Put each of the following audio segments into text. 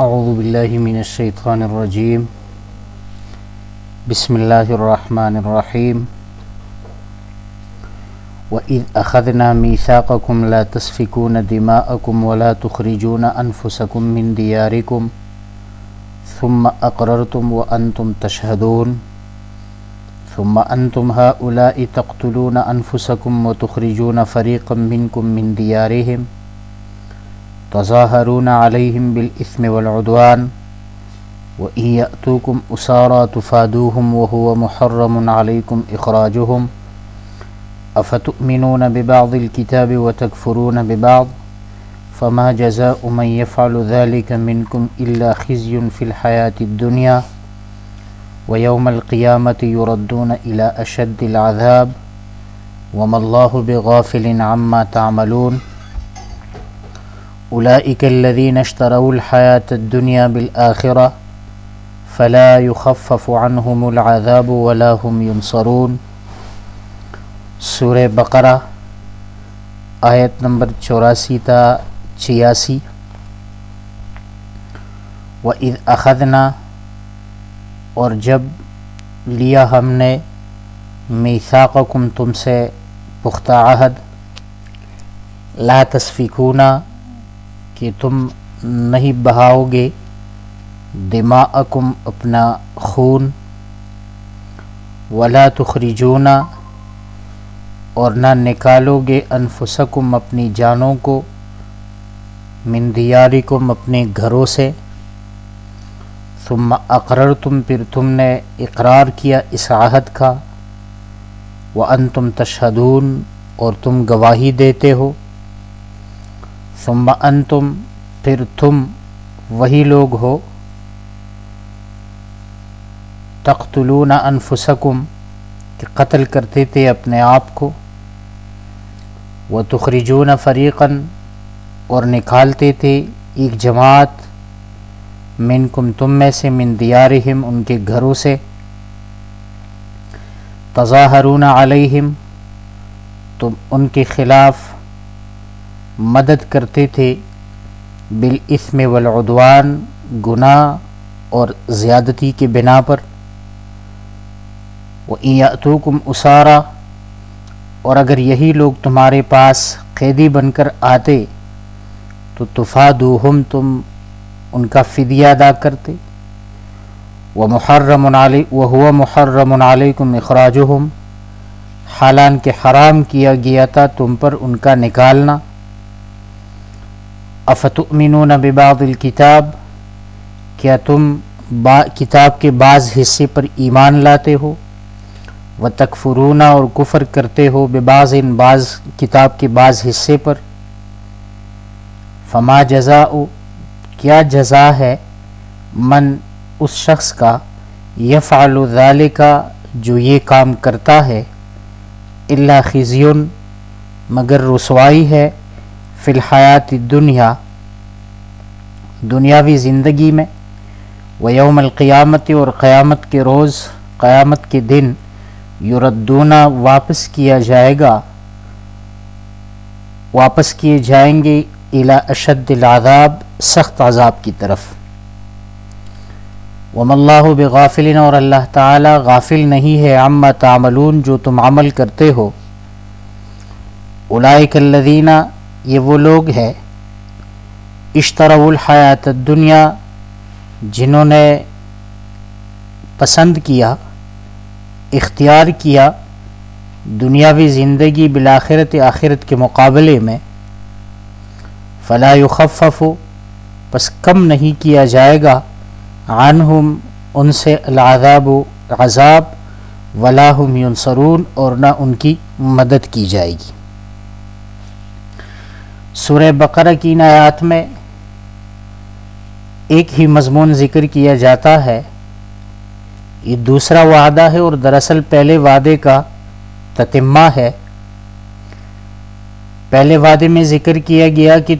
اعوذ باللہ من الشیطان الرجیم بسم اللہ الرحمن الرحیم وَإِذْ أَخَذْنَا مِيثَاقَكُمْ لَا تَسْفِكُونَ دِمَاءَكُمْ وَلَا تُخْرِجُونَ أَنفُسَكُمْ مِنْ دِيَارِكُمْ ثُمَّ أَقْرَرْتُمْ وَأَنْتُمْ تَشْهَدُونَ ثُمَّ أَنْتُمْ هَؤُلَاءِ تَقْتُلُونَ أَنفُسَكُمْ وَتُخْرِجُونَ فَرِيقًا مِنْكُمْ مِنْ دِيَارِهِمْ تظاهرون عليهم بالإثم والعدوان وإن يأتوكم أسارى تفادوهم وهو محرم عليكم إخراجهم أفتؤمنون ببعض الكتاب وتكفرون ببعض فما جزاء من يفعل ذلك منكم إلا خزي في الحياة الدنيا ويوم القيامة يردون إلى أشد العذاب وما الله بغافل عما تعملون أولئك الذين اشتروا الحياة الدنيا بالآخرة فلا يخفف عنهم العذاب ولا هم ينصرون۔ سورہ بقرہ آیت نمبر 84 تا 86۔ وَإِذْ أَخَذْنَا، اور جب لیا ہم نے، میثاقکم تم سے پختہ عہد، لا تسفکون کہ تم نہیں بہاؤ گے، دماءکم اپنا خون، ولا تخرجون اور نہ نکالو گے، انفسکم اپنی جانوں کو، من دیارکم اپنے گھروں سے، ثم اقررتم پھر تم نے اقرار کیا اس عہد کا، وانتم تشہدون اور تم گواہی دیتے ہو، ثم انتم پھر تم وہی لوگ ہو، تقتلون انفسکم کہ قتل کرتے تھے اپنے آپ کو، وتخرجون فریقاً اور نکالتے تھے ایک جماعت، منکم تم میں سے، من دیارہم ان کے گھروں سے، تظاہرون علیہم تم ان کے خلاف مدد کرتے تھے، بالاثم والعدوان گناہ اور زیادتی کے بنا پر، وَإِن يَأْتُوكُمْ أُسَارَى اور اگر یہی لوگ تمہارے پاس قیدی بن کر آتے تو تفادوہم تم ان کا فدیہ ادا کرتے، وَهُوَ مُحَرَّمٌ عَلَيْكُمْ إِخْرَاجُهُمْ حالانکہ حرام کیا گیا تھا تم پر ان کا نکالنا، افتؤمنون ببعض الکتاب کیا تم کتاب کے بعض حصے پر ایمان لاتے ہو، وتکفرون اور کفر کرتے ہو، ببعض بعض کتاب کے بعض حصے پر، فما جزاء کیا جزا ہے، من اس شخص کا، یفعل ذالک جو یہ کام کرتا ہے، الا خزی مگر رسوائی ہے، فی الحیات الدنیا دنیاوی زندگی میں، ویوم القیامت اور قیامت کے روز، قیامت کے دن، یردون واپس کیا جائے گا، واپس کیے جائیں گے، الی اشد العذاب سخت عذاب کی طرف، وما اللہ بغافل اور اللہ تعالی غافل نہیں ہے، عما تعملون جو تم عمل کرتے ہو، اولئک الذین یہ وہ لوگ ہیں، اشتروا الحیات الدنیا جنہوں نے پسند کیا، اختیار کیا دنیاوی زندگی بالآخرت آخرت کے مقابلے میں، فلا یخفف پس کم نہیں کیا جائے گا، عنہم ان سے، العذاب عذاب، ولا ہم ینصرون اور نہ ان کی مدد کی جائے گی۔ سورہ بقرہ کی ان آیات میں ایک ہی مضمون ذکر کیا جاتا ہے، یہ دوسرا وعدہ ہے اور دراصل پہلے وعدے کا تتمہ ہے۔ پہلے وعدے میں ذکر کیا گیا کہ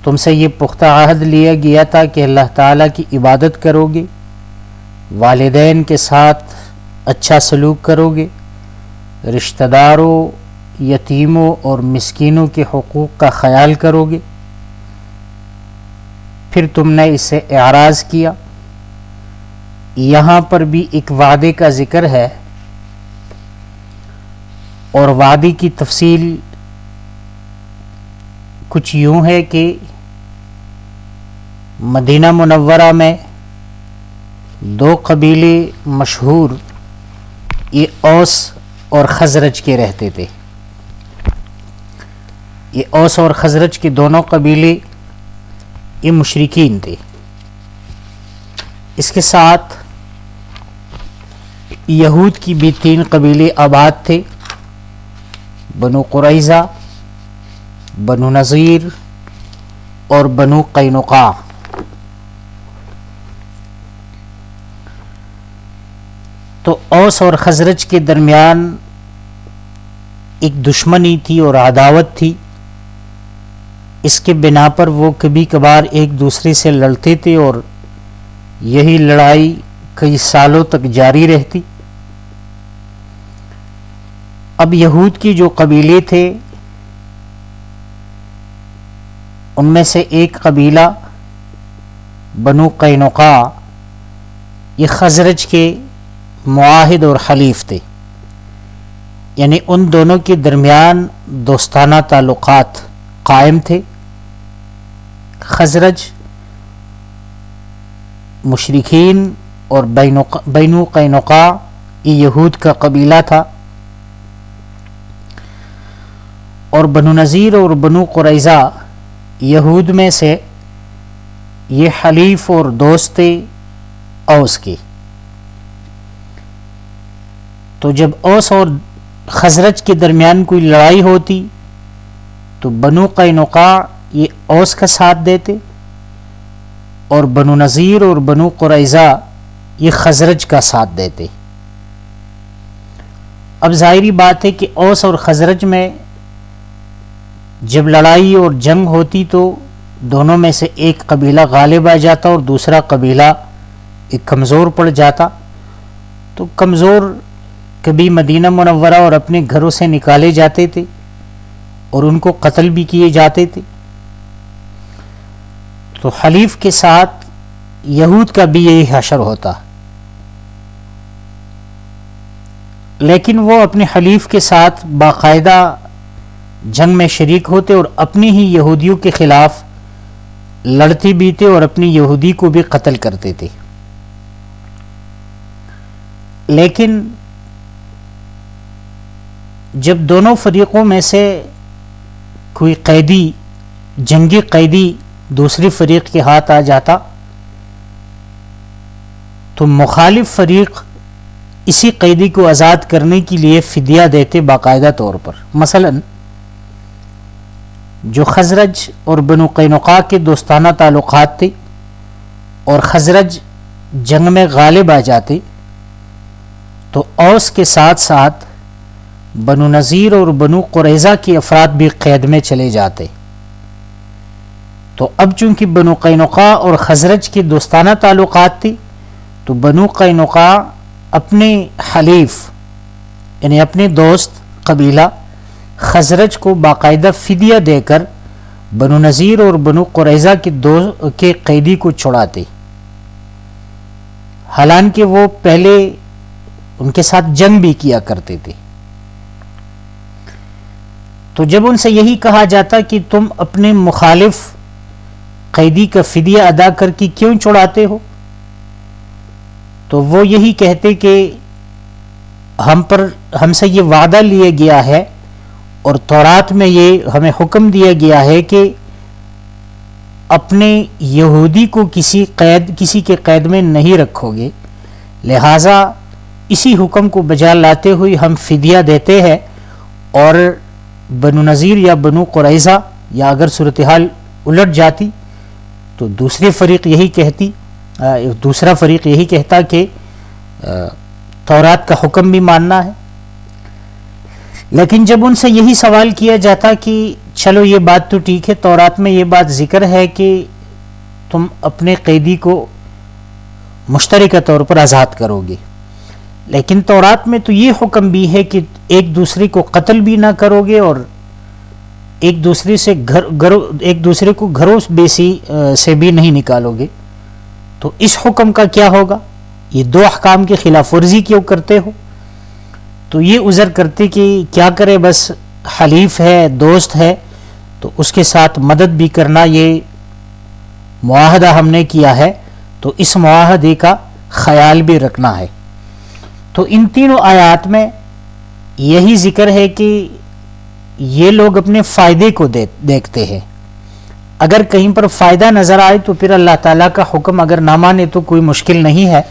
تم سے یہ پختہ عہد لیا گیا تھا کہ اللہ تعالیٰ کی عبادت کرو گے، والدین کے ساتھ اچھا سلوک کرو گے، رشتہ داروں، یتیموں اور مسکینوں کے حقوق کا خیال کرو گے، پھر تم نے اس سے اعراض کیا. یہاں پر بھی ایک وعدے کا ذکر ہے، اور وعدے کی تفصیل کچھ یوں ہے کہ مدینہ منورہ میں دو قبیلے مشہور یہ اوس اور خزرج کے رہتے تھے. یہ اوس اور خزرج کے دونوں قبیلے یہ مشرکین تھے. اس کے ساتھ یہود کی بھی 3 قبیلے آباد تھے، بنو قریظہ، بنو نذیر اور بنو قینقاع. تو اوس اور خزرج کے درمیان ایک دشمنی تھی اور عداوت تھی. اس کے بنا پر وہ کبھی کبھار ایک دوسرے سے لڑتے تھے اور یہی لڑائی کئی سالوں تک جاری رہتی. اب یہود کی جو قبیلے تھے ان میں سے ایک قبیلہ بنو قینقاع یہ خزرج کے معاہد اور حلیف تھے، یعنی ان دونوں کے درمیان دوستانہ تعلقات قائم تھے. خزرج مشرکین اور بنو قینقاع یہ یہود کا قبیلہ تھا، اور بنو نذیر اور بنو قریظہ یہود میں سے یہ حلیف اور دوست تھے اوس کے. تو جب اوس اور خزرج کے درمیان کوئی لڑائی ہوتی تو بنو قینقاع یہ اوس کا ساتھ دیتے اور بنو نذیر اور بنو قریظہ یہ خزرج کا ساتھ دیتے. اب ظاہری بات ہے کہ اوس اور خزرج میں جب لڑائی اور جنگ ہوتی تو دونوں میں سے ایک قبیلہ غالب آ جاتا اور دوسرا قبیلہ ایک کمزور پڑ جاتا. تو کمزور کبھی مدینہ منورہ اور اپنے گھروں سے نکالے جاتے تھے اور ان کو قتل بھی کیے جاتے تھے. تو حلیف کے ساتھ یہود کا بھی یہی حشر ہوتا، لیکن وہ اپنے حلیف کے ساتھ باقاعدہ جنگ میں شریک ہوتے اور اپنی ہی یہودیوں کے خلاف لڑتے بھی تھے اور اپنی یہودی کو بھی قتل کرتے تھے. لیکن جب دونوں فریقوں میں سے کوئی قیدی، جنگی قیدی دوسری فریق کے ہاتھ آ جاتا تو مخالف فریق اسی قیدی کو آزاد کرنے کے لیے فدیہ دیتے باقاعدہ طور پر. مثلا جو خزرج اور بنو قینقاع کے دوستانہ تعلقات تھے اور خزرج جنگ میں غالب آ جاتے تو اوس کے ساتھ ساتھ بنو نذیر اور بنو قریظہ کے افراد بھی قید میں چلے جاتے. تو اب چونکہ بنو قینقاع اور خزرج کے دوستانہ تعلقات تھے تو بنو قینقاع اپنے حلیف یعنی اپنے دوست قبیلہ خزرج کو باقاعدہ فدیہ دے کر بنو نذیر اور بنو قریظہ کے قیدی کو چھڑاتے، حالانکہ وہ پہلے ان کے ساتھ جنگ بھی کیا کرتے تھے. تو جب ان سے یہی کہا جاتا کہ تم اپنے مخالف قیدی کا فدیہ ادا کر کے کیوں چھڑاتے ہو، تو وہ یہی کہتے کہ ہم سے یہ وعدہ لیا گیا ہے اور تورات میں یہ ہمیں حکم دیا گیا ہے کہ اپنے یہودی کو کسی کے قید میں نہیں رکھو گے، لہٰذا اسی حکم کو بجا لاتے ہوئے ہم فدیہ دیتے ہیں. اور بنو نذیر یا بنو قریظہ یا اگر صورتحال الٹ جاتی تو دوسرا فریق یہی کہتا کہ تورات کا حکم بھی ماننا ہے. لیکن جب ان سے یہی سوال کیا جاتا کہ چلو یہ بات تو ٹھیک ہے، تورات میں یہ بات ذکر ہے کہ تم اپنے قیدی کو مشترکہ طور پر آزاد کرو گے، لیکن تورات میں تو یہ حکم بھی ہے کہ ایک دوسرے کو قتل بھی نہ کرو گے اور ایک دوسرے کو گھروں بیسی سے بھی نہیں نکالو گے، تو اس حکم کا کیا ہوگا؟ یہ دو احکام کی خلاف ورزی کیوں کرتے ہو؟ تو یہ عذر کرتے کہ کیا کرے، بس حلیف ہے، دوست ہے، تو اس کے ساتھ مدد بھی کرنا، یہ معاہدہ ہم نے کیا ہے تو اس معاہدے کا خیال بھی رکھنا ہے۔ تو ان تینوں آیات میں یہی ذکر ہے کہ یہ لوگ اپنے فائدے کو دیکھتے ہیں، اگر کہیں پر فائدہ نظر آئے تو پھر اللہ تعالیٰ کا حکم اگر نہ مانے تو کوئی مشکل نہیں ہے،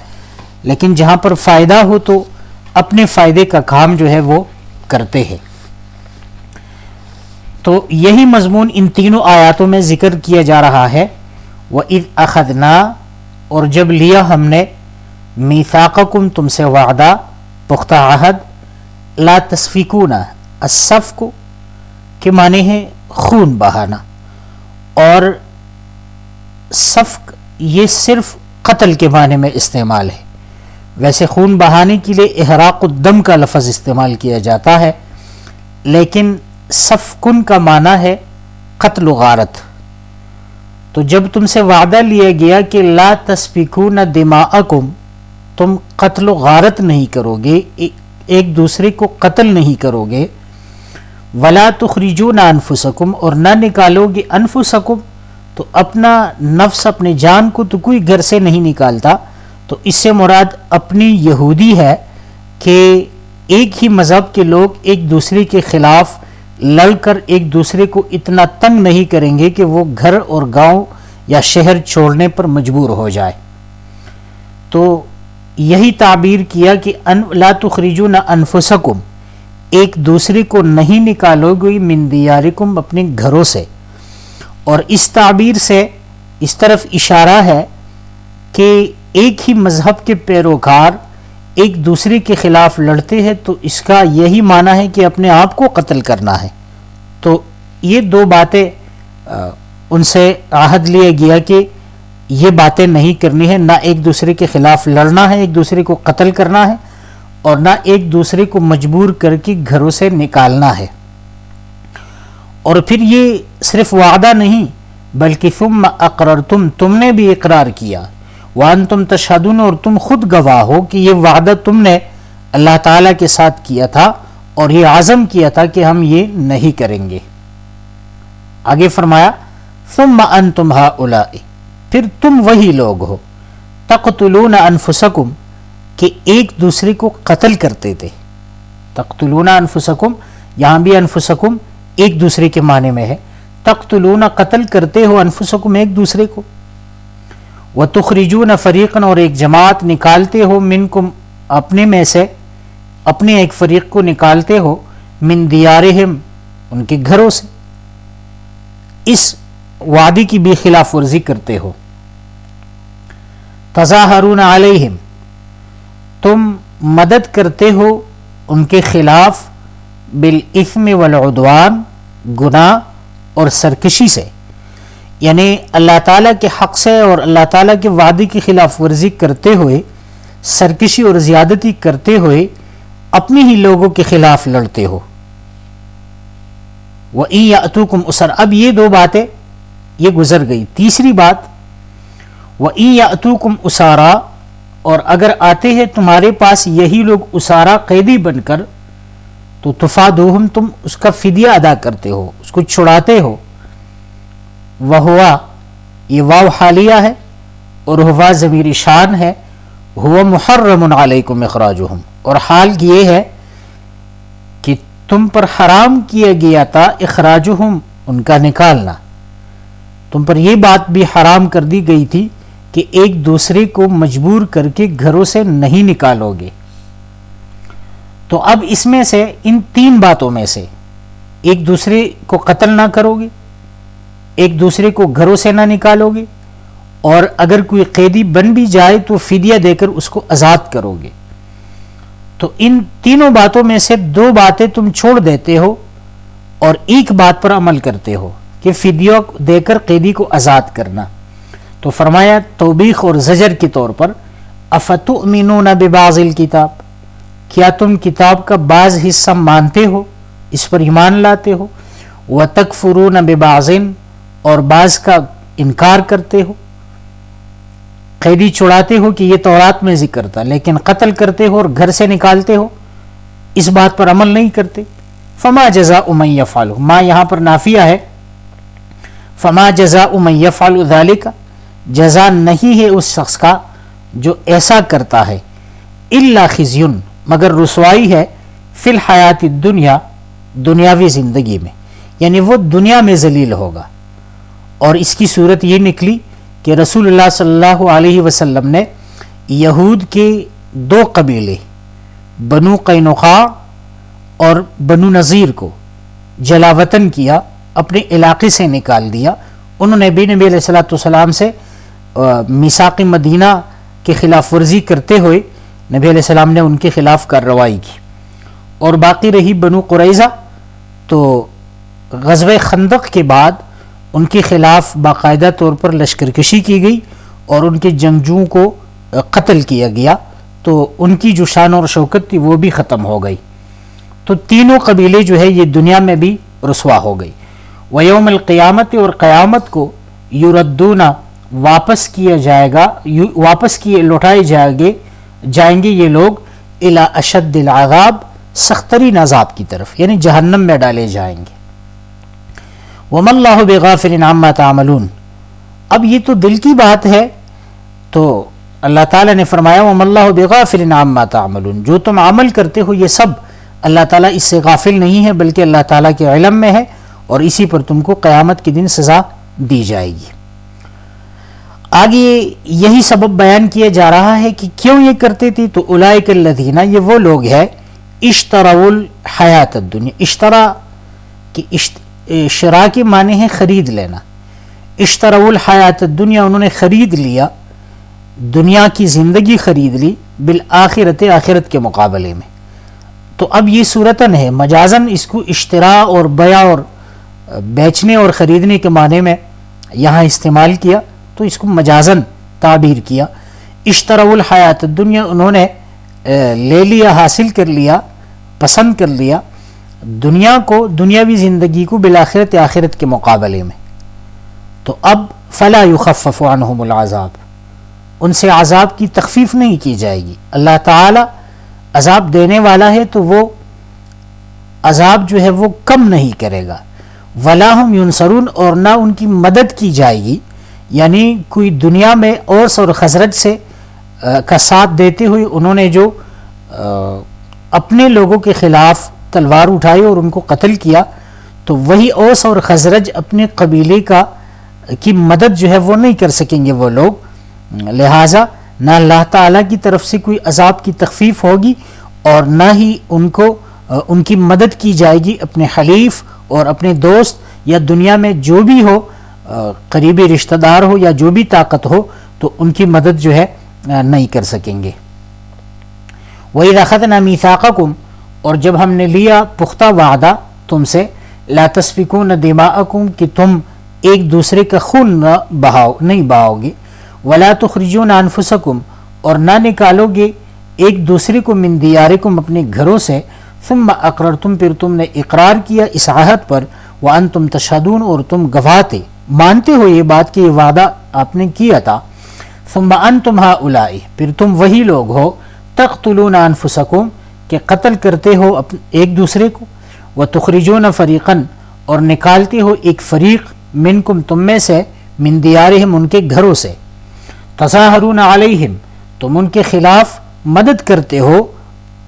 لیکن جہاں پر فائدہ ہو تو اپنے فائدے کا کام جو ہے وہ کرتے ہیں۔ تو یہی مضمون ان تینوں آیاتوں میں ذکر کیا جا رہا ہے۔ وَإِذْ أَخَذْنَا، اور جب لیا ہم نے، میثاقکم، تم سے وعدہ، پختہ عہد، لا تسفکون، السفک کے معنی ہے خون بہانا، اور سفک یہ صرف قتل کے معنی میں استعمال ہے، ویسے خون بہانے کے لیے احراق الدم کا لفظ استعمال کیا جاتا ہے، لیکن سفکن کا معنی ہے قتل و غارت۔ تو جب تم سے وعدہ لیا گیا کہ لا تسفکون دماءکم، تم قتل و غارت نہیں کرو گے، ایک دوسرے کو قتل نہیں کرو گے، ولا تخرجون انفسکم، اور نہ نکالو گے انفسکم، تو اپنا نفس، اپنے جان کو تو کوئی گھر سے نہیں نکالتا، تو اس سے مراد اپنی یہودی ہے کہ ایک ہی مذہب کے لوگ ایک دوسرے کے خلاف لڑ کر ایک دوسرے کو اتنا تنگ نہیں کریں گے کہ وہ گھر اور گاؤں یا شہر چھوڑنے پر مجبور ہو جائے۔ تو یہی تعبیر کیا کہ لا تخرجون انفسکم، ایک دوسرے کو نہیں نکالو گے، من دیارکم، اپنے گھروں سے۔ اور اس تعبیر سے اس طرف اشارہ ہے کہ ایک ہی مذہب کے پیروکار ایک دوسرے کے خلاف لڑتے ہیں تو اس کا یہی معنی ہے کہ اپنے آپ کو قتل کرنا ہے۔ تو یہ دو باتیں ان سے عہد لیا گیا کہ یہ باتیں نہیں کرنی ہے، نہ ایک دوسرے کے خلاف لڑنا ہے، ایک دوسرے کو قتل کرنا ہے، اور نہ ایک دوسرے کو مجبور کر کے گھروں سے نکالنا ہے۔ اور پھر یہ صرف وعدہ نہیں بلکہ ثم اقررتم، تم نے بھی اقرار کیا، وانتم تشہدون، اور تم خود گواہ ہو کہ یہ وعدہ تم نے اللہ تعالیٰ کے ساتھ کیا تھا اور یہ عزم کیا تھا کہ ہم یہ نہیں کریں گے۔ آگے فرمایا ثم انتم ہؤلاء، پھر تم وہی لوگ ہو، تقتلون انفسکم، کہ ایک دوسرے کو قتل کرتے تھے۔ تقتلون انفسکم، یہاں بھی انفسکم ایک دوسرے کے معنی میں ہے، تقتلون قتل کرتے ہو، انفسکم ایک دوسرے کو، وتخرجون فریقا، اور ایک جماعت نکالتے ہو، منکم اپنے میں سے، اپنے ایک فریق کو نکالتے ہو، من دیارہم ان کے گھروں سے، اس وعدے کی بھی خلاف ورزی کرتے ہو۔ تظاہرون علیہم، تم مدد کرتے ہو ان کے خلاف، بالاثم والعدوان، گناہ اور سرکشی سے، یعنی اللہ تعالیٰ کے حق سے اور اللہ تعالیٰ کے وعدے کی خلاف ورزی کرتے ہوئے، سرکشی اور زیادتی کرتے ہوئے اپنی ہی لوگوں کے خلاف لڑتے ہو۔ وَإِن يَأْتُوكُمْ أُسَرًا، اب یہ دو باتیں یہ گزر گئی۔ تیسری بات، وَإِن يَأْتُوكُمْ أُسَارًا، اور اگر آتے ہیں تمہارے پاس یہی لوگ اسارا، قیدی بن کر، تو تفادوہم، تم اس کا فدیہ ادا کرتے ہو، اس کو چھڑاتے ہو۔ وہوا، یہ واو حالیہ ہے اور ہوا ضمیر شان ہے، ہوا محرم علیکم اخراجہم، اور حال یہ ہے کہ تم پر حرام کیا گیا تھا اخراجہم، ان کا نکالنا، تم پر یہ بات بھی حرام کر دی گئی تھی کہ ایک دوسرے کو مجبور کر کے گھروں سے نہیں نکالو گے۔ تو اب اس میں سے، ان تین باتوں میں سے، ایک دوسرے کو قتل نہ کرو گے، ایک دوسرے کو گھروں سے نہ نکالو گے، اور اگر کوئی قیدی بن بھی جائے تو فدیہ دے کر اس کو آزاد کرو گے۔ تو ان تینوں باتوں میں سے دو باتیں تم چھوڑ دیتے ہو اور ایک بات پر عمل کرتے ہو کہ فدیہ دے کر قیدی کو آزاد کرنا۔ تو فرمایا توبیخ اور زجر کے طور پر، افتؤمنون ببعض الکتاب، کیا تم کتاب کا بعض حصہ مانتے ہو، اس پر ایمان لاتے ہو، وَتَكْفُرُونَ بِبَعْضٍ اور بعض کا انکار کرتے ہو، قیدی چھڑاتے ہو کہ یہ تورات میں ذکر تھا، لیکن قتل کرتے ہو اور گھر سے نکالتے ہو، اس بات پر عمل نہیں کرتے. فما جزاء من یفعل، ما یہاں پر نافیہ ہے، فما جزاء من یفعل ذلک، جزا نہیں ہے اس شخص کا جو ایسا کرتا ہے، الا خزی، مگر رسوائی ہے، فی الحیات الدنیا، دنیاوی زندگی میں، یعنی وہ دنیا میں ذلیل ہوگا. اور اس کی صورت یہ نکلی کہ رسول اللہ صلی اللہ علیہ وسلم نے یہود کے دو قبیلے بنو قینقاع اور بنو نذیر کو جلا وطن کیا، اپنے علاقے سے نکال دیا. انہوں نے بھی نبی علیہ الصلوۃ والسلام سے میثاق مدینہ کی خلاف ورزی کرتے ہوئے نبی علیہ السلام نے ان کے خلاف کارروائی کی. اور باقی رہی بنو قریظہ، تو غزوہ خندق کے بعد ان کے خلاف باقاعدہ طور پر لشکر کشی کی گئی اور ان کے جنگجوؤں کو قتل کیا گیا، تو ان کی جو شان اور شوکت تھی وہ بھی ختم ہو گئی. تو تینوں قبیلے جو ہے یہ دنیا میں بھی رسوا ہو گئی. ویوم القیامت، اور قیامت کو یردون واپس کیا جائے گا، واپس کیے لوٹائے جائیں گے یہ لوگ الی اشد العذاب، سخت ترین عذاب کی طرف، یعنی جہنم میں ڈالے جائیں گے. وما اللہ بغافل عما تعملون، اب یہ تو دل کی بات ہے، تو اللہ تعالیٰ نے فرمایا وما اللہ بغافل عما تعملون، جو تم عمل کرتے ہو یہ سب اللہ تعالیٰ اس سے غافل نہیں ہے، بلکہ اللہ تعالیٰ کے علم میں ہے، اور اسی پر تم کو قیامت کے دن سزا دی جائے گی. آگے یہی سبب بیان کیا جا رہا ہے کہ کیوں یہ کرتے تھے. تو اولئک الذین، یہ وہ لوگ ہیں اشتروا الحیات الدنیا، اشترا کی شراء کے معنی ہے خرید لینا، اشتروا الحیات الدنیا، انہوں نے خرید لیا، دنیا کی زندگی خرید لی، بالآخرت، آخرت کے مقابلے میں. تو اب یہ صورتاً ہے، مجازاً اس کو اشتراء اور بیع اور بیچنے اور خریدنے کے معنی میں یہاں استعمال کیا، تو اس کو مجازاً تعبیر کیا. اشتروا الحیات الدنیا، انہوں نے لے لیا، حاصل کر لیا، پسند کر لیا دنیا کو، دنیاوی زندگی کو، بالآخرت، آخرت کے مقابلے میں. تو اب فلا یخفف عنہم العذاب، ان سے عذاب کی تخفیف نہیں کی جائے گی. اللہ تعالی عذاب دینے والا ہے تو وہ عذاب جو ہے وہ کم نہیں کرے گا. ولا ہم ینصرون، اور نہ ان کی مدد کی جائے گی، یعنی کوئی دنیا میں اوس اور خزرج سے کا ساتھ دیتے ہوئے انہوں نے جو اپنے لوگوں کے خلاف تلوار اٹھائی اور ان کو قتل کیا، تو وہی اوس اور خزرج اپنے قبیلے کی مدد جو ہے وہ نہیں کر سکیں گے وہ لوگ. لہٰذا نہ اللہ تعالیٰ کی طرف سے کوئی عذاب کی تخفیف ہوگی، اور نہ ہی ان کی مدد کی جائے گی. اپنے حلیف اور اپنے دوست یا دنیا میں جو بھی ہو، قریبی رشتہ دار ہو یا جو بھی طاقت ہو، تو ان کی مدد جو ہے نہیں کر سکیں گے. وَإِذَا أَخَذْنَا مِيثَاقَكُمْ، اور جب ہم نے لیا پختہ وعدہ تم سے، لَا تَسْفِكُونَ دِمَاءَكُمْ، کہ تم ایک دوسرے کا خون نہیں بہاؤ گے، وَلَا تُخْرِجُونَ أَنفُسَكُمْ، اور نہ نکالو گے ایک دوسرے کو، من دیارکم، اپنے گھروں سے، ثم اقررتم، پھر تم نے اقرار کیا اس عہد پر، وانتم تشہدون، اور تم گواہ تھے، مانتے ہو یہ بات کہ یہ وعدہ آپ نے کیا تھا. ثم انتم ہؤلاء، پھر تم وہی لوگ ہو، تقتلون انفسکم، کہ قتل کرتے ہو ایک دوسرے کو، وتخرجون فریقا، اور نکالتے ہو ایک فریق، منکم، تم میں سے، من دیارہم، ان کے گھروں سے، تظاہرون علیہم، تم ان کے خلاف مدد کرتے ہو،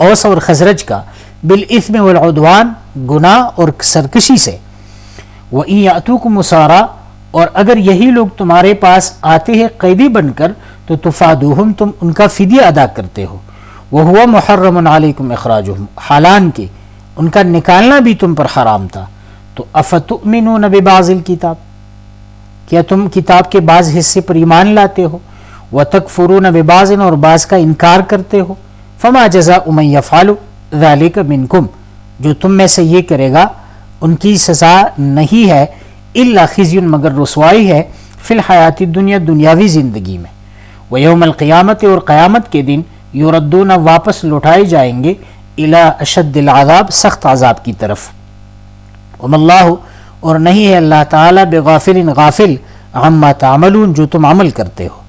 اوس اور خزرج کا، بالاثم والعدوان، گناہ اور سرکشی سے. وَإِن يَأْتُوكُمْ أُسَارَىٰ، اور اگر یہی لوگ تمہارے پاس آتے ہیں قیدی بن کر، تو تفادوہم، تم ان کا فدیہ ادا کرتے ہو. وَهُوَ مُحَرَّمٌ عَلَيْكُمْ إِخْرَاجُهُمْ، حالانکہ ان کا نکالنا بھی تم پر حرام تھا. تو أَفَتُؤْمِنُونَ بِبَعْضِ الْكِتَابِ، کیا تم کتاب کے بعض حصے پر ایمان لاتے ہو؟ وَتَكْفُرُونَ بِبَعْضٍ، اور بعض کا انکار کرتے ہو. فَمَا جَزَاءُ مَن يَفْعَلُ ذَلِكَ مِنكُمْ، جو تم میں سے یہ کرے گا ان کی سزا نہیں ہے، الا خزی، مگر رسوائی ہے، فی الحیات الدنیا، دنیاوی زندگی میں. ویوم القیامت، اور قیامت کے دن، یردون، واپس لوٹائے جائیں گے، الی اشد العذاب، سخت عذاب کی طرف. وما اللہ، اور نہیں ہے اللہ تعالیٰ بغافل غافل عما تعملون جو تم عمل کرتے ہو.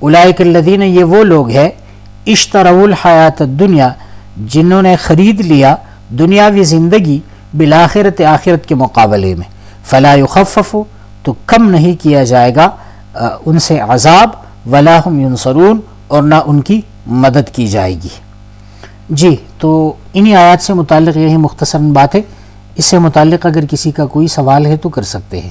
اولئک الذین یہ وہ لوگ ہیں اشتروا الحیات الدنیا جنہوں نے خرید لیا دنیاوی زندگی بالآخرت آخرت کے مقابلے میں. فلا یخفف تو کم نہیں کیا جائے گا ان سے عذاب ولا هم ینصرون اور نہ ان کی مدد کی جائے گی. جی تو انہی آیات سے متعلق یہی مختصراً بات ہے. اس سے متعلق اگر کسی کا کوئی سوال ہے تو کر سکتے ہیں.